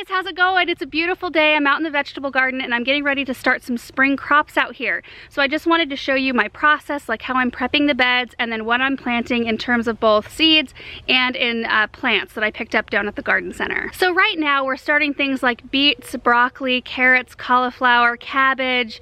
guys, how's it going? It's a beautiful day. I'm out in the vegetable garden and I'm getting ready to start some spring crops out here. So I just wanted to show you my process, like how I'm prepping the beds and then what I'm planting in terms of both seeds and in plants that I picked up down at the garden center. So right now we're starting things like beets, broccoli, carrots, cauliflower, cabbage,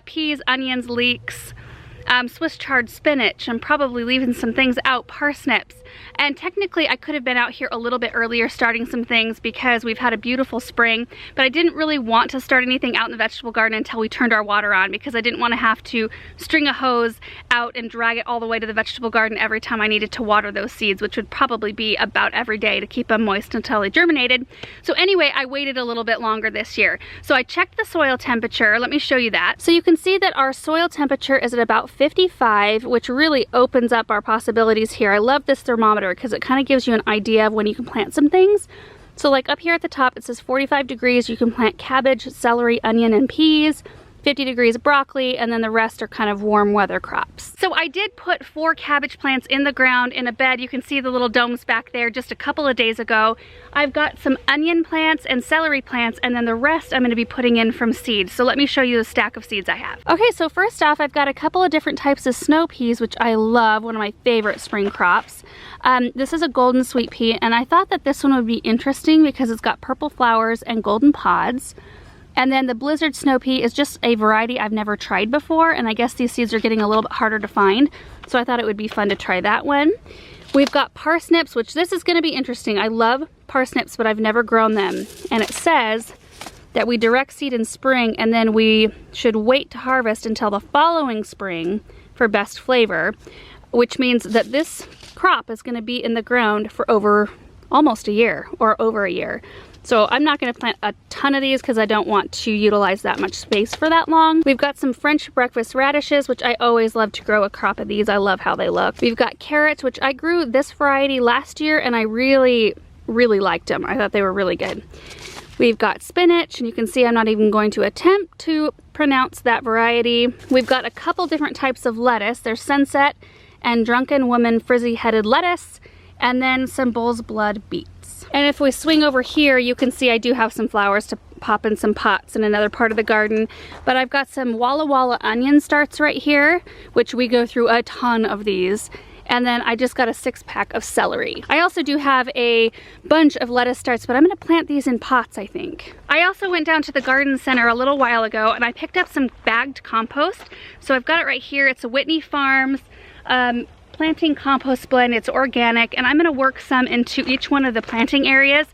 peas, onions, leeks, Swiss chard spinach. I'm probably leaving some things out, parsnips. And technically I could have been out here a little bit earlier starting some things because we've had a beautiful spring, but I didn't really want to start anything out in the vegetable garden until we turned our water on because I didn't want to have to string a hose out and drag it all the way to the vegetable garden every time I needed to water those seeds, which would probably be about every day to keep them moist until they germinated. So anyway, I waited a little bit longer this year. So I checked the soil temperature. Let me show you that. So you can see that our soil temperature is at about 55, which really opens up our possibilities here. I love this thermometer because it kind of gives you an idea of when you can plant some things. So like up here at the top it says 45 degrees, you can plant cabbage, celery, onion, and peas. 50 degrees broccoli, and then the rest are kind of warm weather crops. So I did put 4 cabbage plants in the ground in a bed. You can see the little domes back there just a couple of days ago. I've got some onion plants and celery plants, and then the rest I'm going to be putting in from seeds. So let me show you the stack of seeds I have. Okay, so first off, I've got a couple of different types of snow peas, which I love, one of my favorite spring crops. This is a golden sweet pea, and I thought that this one would be interesting because it's got purple flowers and golden pods. And then the blizzard snow pea is just a variety I've never tried before, and I guess these seeds are getting a little bit harder to find, so I thought it would be fun to try that one. We've got parsnips, which this is going to be interesting. I love parsnips, but I've never grown them. And it says that we direct seed in spring, and then we should wait to harvest until the following spring for best flavor, which means that this crop is going to be in the ground for almost a year, or over a year. So I'm not going to plant a ton of these because I don't want to utilize that much space for that long. We've got some French breakfast radishes, which I always love to grow a crop of these. I love how they look. We've got carrots, which I grew this variety last year and I really liked them. I thought they were really good. We've got spinach, and you can see I'm not even going to attempt to pronounce that variety. We've got a couple different types of lettuce. There's Sunset and Drunken Woman Frizzy-headed lettuce, and then some bull's blood beets. And if we swing over here, you can see I do have some flowers to pop in some pots in another part of the garden. But I've got some Walla onion starts right here, which we go through a ton of these. And then I just got a 6-pack of celery. I also do have a bunch of lettuce starts, but I'm gonna plant these in pots, I think. I also went down to the garden center a little while ago and I picked up some bagged compost. So I've got it right here. It's a Whitney Farms planting compost blend. It's organic, and I'm going to work some into each one of the planting areas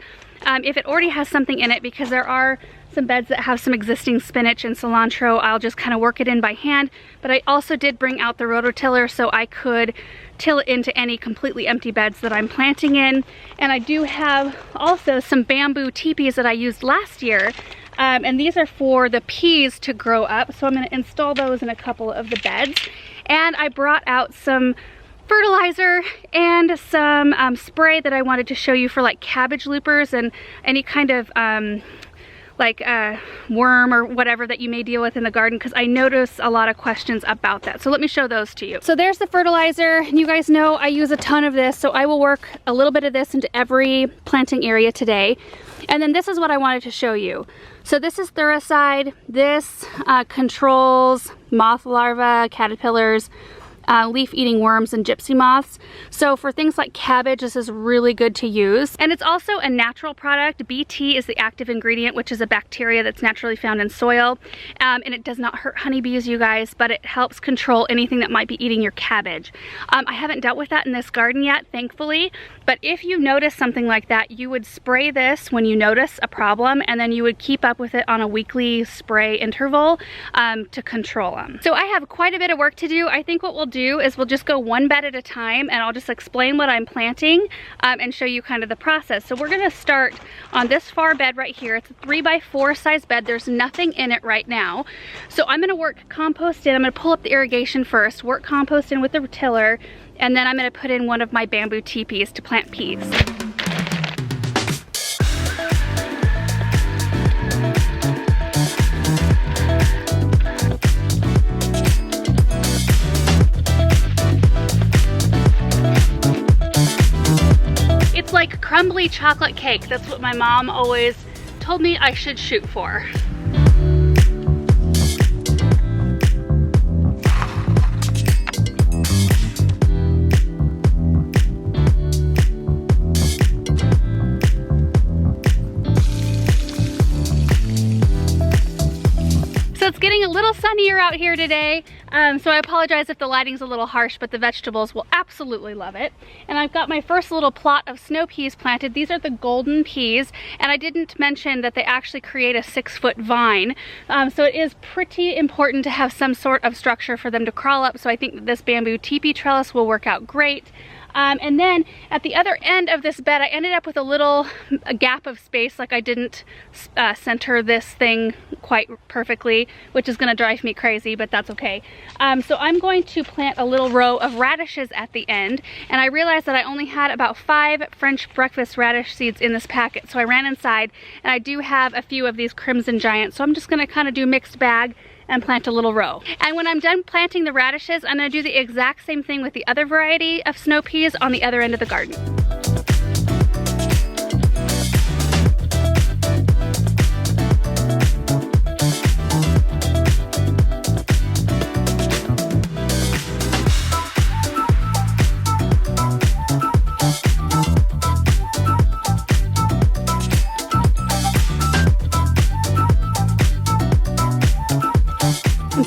if it already has something in it, because there are some beds that have some existing spinach and cilantro. I'll just kind of work it in by hand, but I also did bring out the rototiller so I could till it into any completely empty beds that I'm planting in. And I do have also some bamboo teepees that I used last year, and these are for the peas to grow up, so I'm going to install those in a couple of the beds. And I brought out some fertilizer and some spray that I wanted to show you for like cabbage loopers and any kind of worm or whatever that you may deal with in the garden, because I notice a lot of questions about that. So let me show those to you. So there's the fertilizer, and you guys know I use a ton of this, so I will work a little bit of this into every planting area today. And then this is what I wanted to show you. So this is Thuricide. This controls moth larvae, caterpillars, leaf-eating worms, and gypsy moths. So for things like cabbage, this is really good to use. And it's also a natural product. BT is the active ingredient, which is a bacteria that's naturally found in soil. And it does not hurt honeybees, you guys, but it helps control anything that might be eating your cabbage. I haven't dealt with that in this garden yet, thankfully, but if you notice something like that, you would spray this when you notice a problem, and then you would keep up with it on a weekly spray interval to control them. So I have quite a bit of work to do. I think what we'll do is we'll just go one bed at a time, and I'll just explain what I'm planting and show you kind of the process. So we're gonna start on this far bed right here. It's a 3x4 size bed. There's nothing in it right now. So I'm gonna work compost in. I'm gonna pull up the irrigation first, work compost in with the tiller, and then I'm gonna put in one of my bamboo teepees to plant peas. It's like crumbly chocolate cake. That's what my mom always told me I should shoot for. So it's getting a little sunnier out here today, so I apologize if the lighting's a little harsh, but the vegetables will absolutely love it. And I've got my first little plot of snow peas planted. These are the golden peas, and I didn't mention that they actually create a 6-foot vine. So it is pretty important to have some sort of structure for them to crawl up, so I think that this bamboo teepee trellis will work out great. And then at the other end of this bed, I ended up with a gap of space, like I didn't center this thing quite perfectly, which is gonna drive me crazy, but that's okay. So I'm going to plant a little row of radishes at the end, and I realized that I only had about 5 French breakfast radish seeds in this packet, so I ran inside, and I do have a few of these Crimson Giants, so I'm just gonna kind of do mixed bag and plant a little row. And when I'm done planting the radishes, I'm gonna do the exact same thing with the other variety of snow peas on the other end of the garden.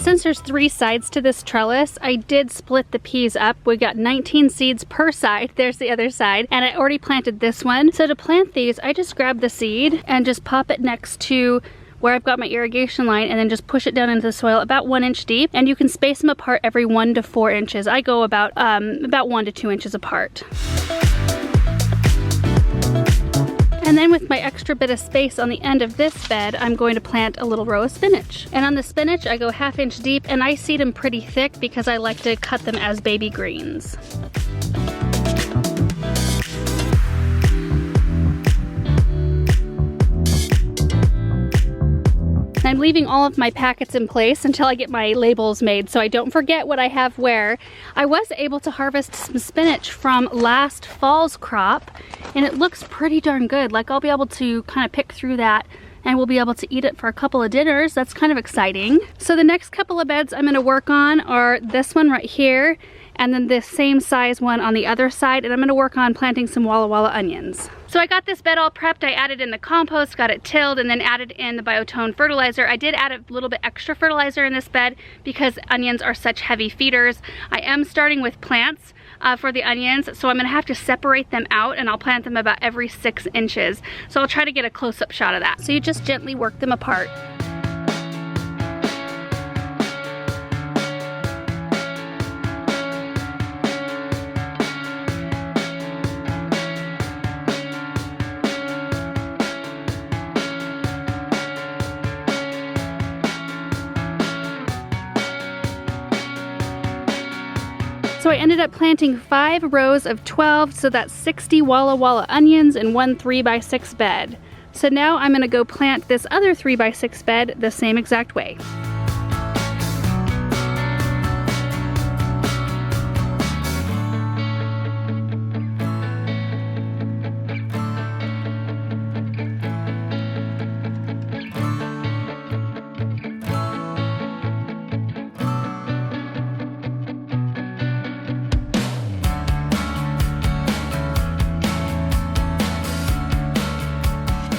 Since there's 3 sides to this trellis, I did split the peas up. We got 19 seeds per side. There's the other side. And I already planted this one. So to plant these, I just grab the seed and just pop it next to where I've got my irrigation line, and then just push it down into the soil about 1 inch deep. And you can space them apart every 1 to 4 inches. I go about 1 to 2 inches apart. And then with my extra bit of space on the end of this bed, I'm going to plant a little row of spinach. And on the spinach, I go 1/2 inch deep, and I seed them pretty thick because I like to cut them as baby greens. I'm leaving all of my packets in place until I get my labels made so I don't forget what I have where. I was able to harvest some spinach from last fall's crop, and it looks pretty darn good. Like, I'll be able to kind of pick through that and we'll be able to eat it for a couple of dinners. That's kind of exciting. So the next couple of beds I'm gonna work on are this one right here, and then this same size one on the other side, and I'm gonna work on planting some Walla Walla onions. So I got this bed all prepped. I added in the compost, got it tilled, and then added in the biotone fertilizer. I did add a little bit extra fertilizer in this bed because onions are such heavy feeders. I am starting with plants for the onions, so I'm gonna have to separate them out, and I'll plant them about every 6 inches. So I'll try to get a close-up shot of that. So you just gently work them apart. So I ended up planting 5 rows of 12, so that's 60 Walla Walla onions in 1 3x6 bed. So now I'm gonna go plant this other 3x6 bed the same exact way.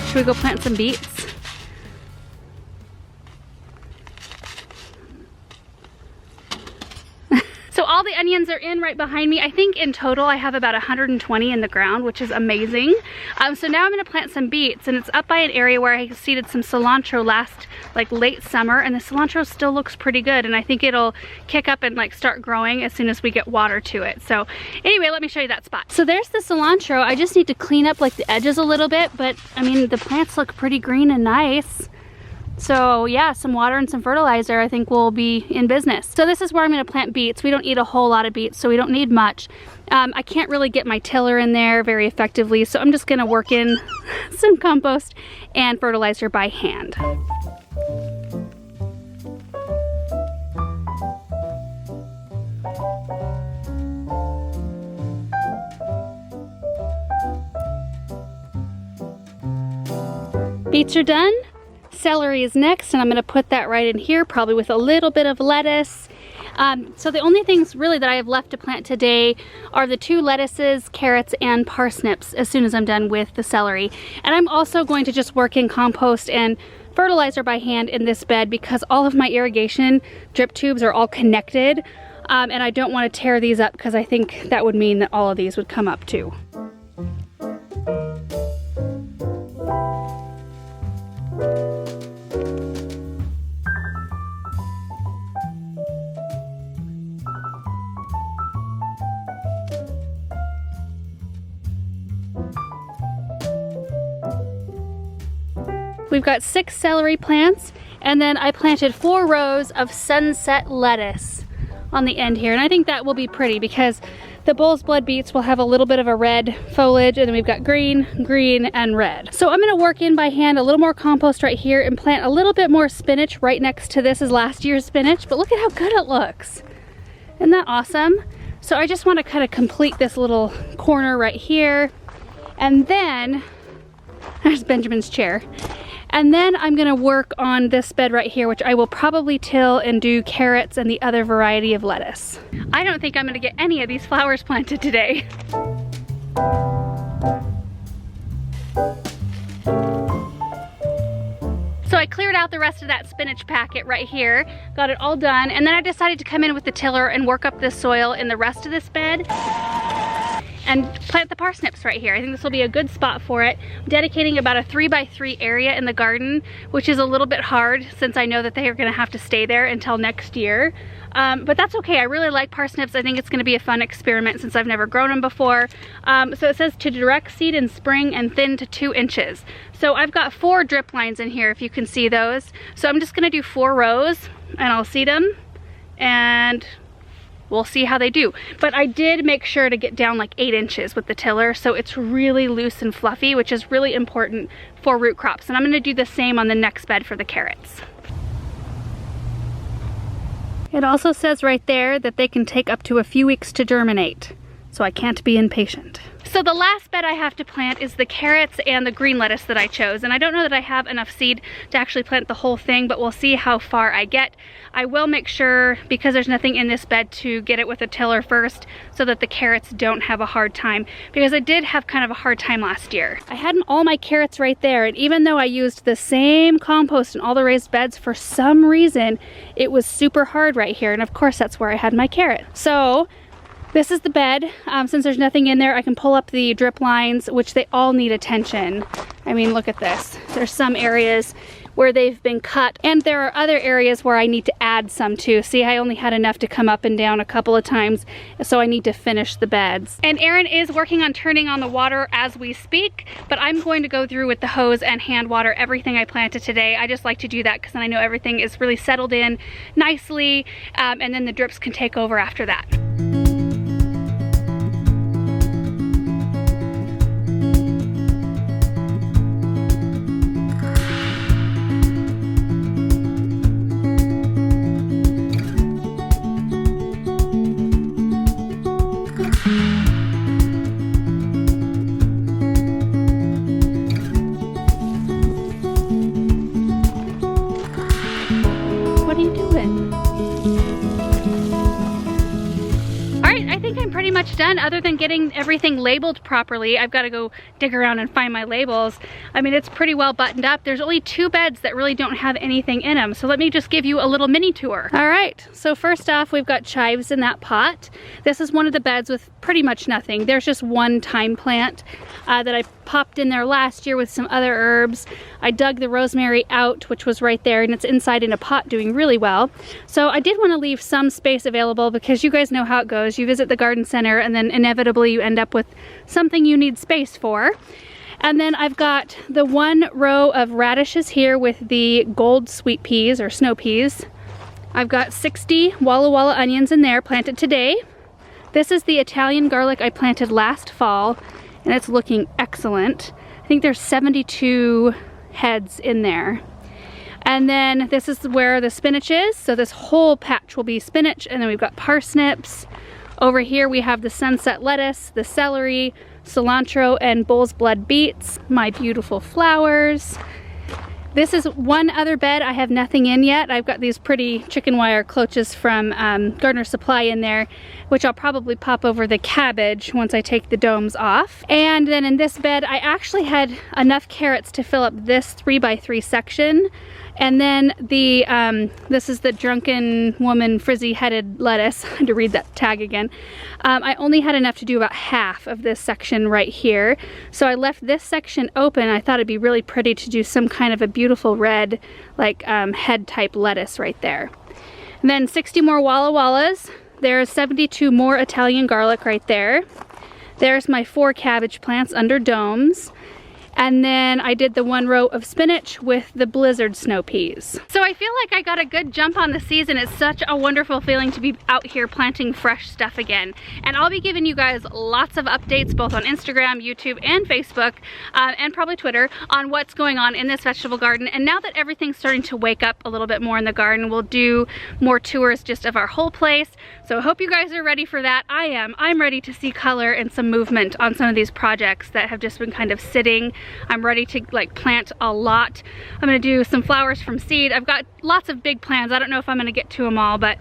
Should we go plant some beets? So all the onions are in right behind me. I think in total I have about 120 in the ground, which is amazing. So now I'm gonna plant some beets, and it's up by an area where I seeded some cilantro late summer, and the cilantro still looks pretty good, and I think it'll kick up and start growing as soon as we get water to it. So anyway, let me show you that spot. So there's the cilantro. I just need to clean up the edges a little bit, but I mean, the plants look pretty green and nice. So yeah, some water and some fertilizer, I think we'll be in business. So this is where I'm gonna plant beets. We don't eat a whole lot of beets, so we don't need much. I can't really get my tiller in there very effectively, so I'm just gonna work in some compost and fertilizer by hand. Beets are done. Celery is next, and I'm gonna put that right in here, probably with a little bit of lettuce. So the only things really that I have left to plant today are the 2 lettuces, carrots, and parsnips as soon as I'm done with the celery. And I'm also going to just work in compost and fertilizer by hand in this bed because all of my irrigation drip tubes are all connected, and I don't want to tear these up because I think that would mean that all of these would come up too. We've got 6 celery plants, and then I planted 4 rows of sunset lettuce on the end here, and I think that will be pretty because the bull's blood beets will have a little bit of a red foliage, and then we've got green, green, and red. So I'm gonna work in by hand a little more compost right here and plant a little bit more spinach right next to this is last year's spinach, but look at how good it looks. Isn't that awesome? So I just want to kind of complete this little corner right here, and then there's Benjamin's chair. And then I'm gonna work on this bed right here, which I will probably till and do carrots and the other variety of lettuce. I don't think I'm gonna get any of these flowers planted today. So I cleared out the rest of that spinach packet right here, got it all done, and then I decided to come in with the tiller and work up the soil in the rest of this bed and plant the parsnips right here. I think this will be a good spot for it. I'm dedicating about a 3x3 area in the garden, which is a little bit hard since I know that they are gonna have to stay there until next year. But that's okay, I really like parsnips. I think it's gonna be a fun experiment since I've never grown them before. So it says to direct seed in spring and thin to 2 inches. So I've got 4 drip lines in here if you can see those. So I'm just gonna do 4 rows and I'll seed them and we'll see how they do. But I did make sure to get down like 8 inches with the tiller, so it's really loose and fluffy, which is really important for root crops. And I'm gonna do the same on the next bed for the carrots. It also says right there that they can take up to a few weeks to germinate, so I can't be impatient. So the last bed I have to plant is the carrots and the green lettuce that I chose, and I don't know that I have enough seed to actually plant the whole thing, but we'll see how far I get. I will make sure, because there's nothing in this bed, to get it with a tiller first so that the carrots don't have a hard time, because I did have kind of a hard time last year. I had all my carrots right there, and even though I used the same compost in all the raised beds, for some reason it was super hard right here, and of course that's where I had my carrot. So this is the bed. Since there's nothing in there, I can pull up the drip lines, which they all need attention. I mean, look at this. There's some areas where they've been cut, and there are other areas where I need to add some too. See, I only had enough to come up and down a couple of times, so I need to finish the beds. And Aaron is working on turning on the water as we speak, but I'm going to go through with the hose and hand water everything I planted today. I just like to do that because then I know everything is really settled in nicely, and then the drips can take over after that. Done, other than getting everything labeled properly. I've got to go dig around and find my labels. I mean, it's pretty well buttoned up. There's only 2 beds that really don't have anything in them, so let me just give you a little mini tour. All right, so first off, we've got chives in that pot. This is one of the beds with pretty much nothing. There's just one thyme plant that I popped in there last year with some other herbs. I dug the rosemary out, which was right there, and it's inside in a pot doing really well. So I did want to leave some space available because you guys know how it goes. You visit the garden center and then inevitably you end up with something you need space for. And then I've got the 1 row of radishes here with the gold sweet peas or snow peas. I've got 60 Walla Walla onions in there planted today. This is the Italian garlic I planted last fall, and it's looking excellent. I think there's 72 heads in there. And then this is where the spinach is. So this whole patch will be spinach, and then we've got parsnips. Over here we have the sunset lettuce, the celery, cilantro, and bull's blood beets, my beautiful flowers. This is one other bed I have nothing in yet. I've got these pretty chicken wire cloches from Gardener Supply in there, which I'll probably pop over the cabbage once I take the domes off. And then in this bed, I actually had enough carrots to fill up this 3x3 section. And then the, this is the Drunken Woman Frizzy Headed Lettuce. I had to read that tag again. I only had enough to do about half of this section right here. So I left this section open. I thought it'd be really pretty to do some kind of a beautiful red, like head type lettuce right there. And then 60 more Walla Wallas. There's 72 more Italian garlic right there. There's my 4 cabbage plants under domes. And then I did the 1 row of spinach with the blizzard snow peas. So I feel like I got a good jump on the season. It's such a wonderful feeling to be out here planting fresh stuff again. And I'll be giving you guys lots of updates both on Instagram, YouTube, and Facebook, and probably Twitter on what's going on in this vegetable garden. And now that everything's starting to wake up a little bit more in the garden, we'll do more tours just of our whole place. So I hope you guys are ready for that. I am. I'm ready to see color and some movement on some of these projects that have just been kind of sitting. I'm ready to like plant a lot. I'm gonna do some flowers from seed. I've got lots of big plans. I don't know if I'm gonna get to them all, but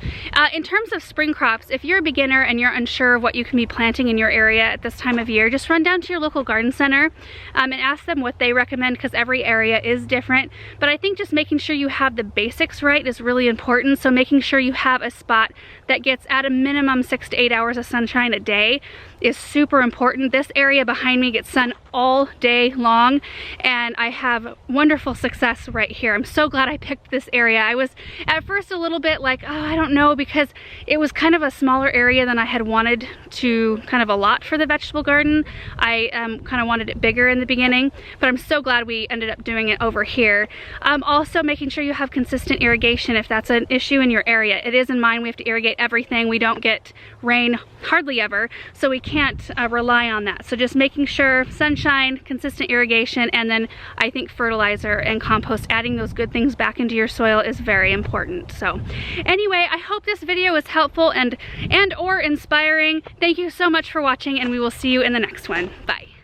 in terms of spring crops, if you're a beginner and you're unsure of what you can be planting in your area at this time of year, just run down to your local garden center and ask them what they recommend, because every area is different. But I think just making sure you have the basics right is really important. So making sure you have a spot that gets at a minimum 6 to 8 hours of sunshine a day is super important. This area behind me gets sun all day long, and I have wonderful success right here. I'm so glad I picked this area. I was at first a little bit like, oh, I don't know, because it was kind of a smaller area than I had wanted to kind of allot for the vegetable garden. I kind of wanted it bigger in the beginning, but I'm so glad we ended up doing it over here. Also making sure you have consistent irrigation if that's an issue in your area. It is in mine. We have to irrigate everything. We don't get rain hardly ever, so we can't rely on that. So just making sure sunshine, consistent irrigation, and then I think fertilizer and compost, adding those good things back into your soil is very important. So anyway, I hope this video was helpful and or inspiring. Thank you so much for watching, and we will see you in the next one. Bye.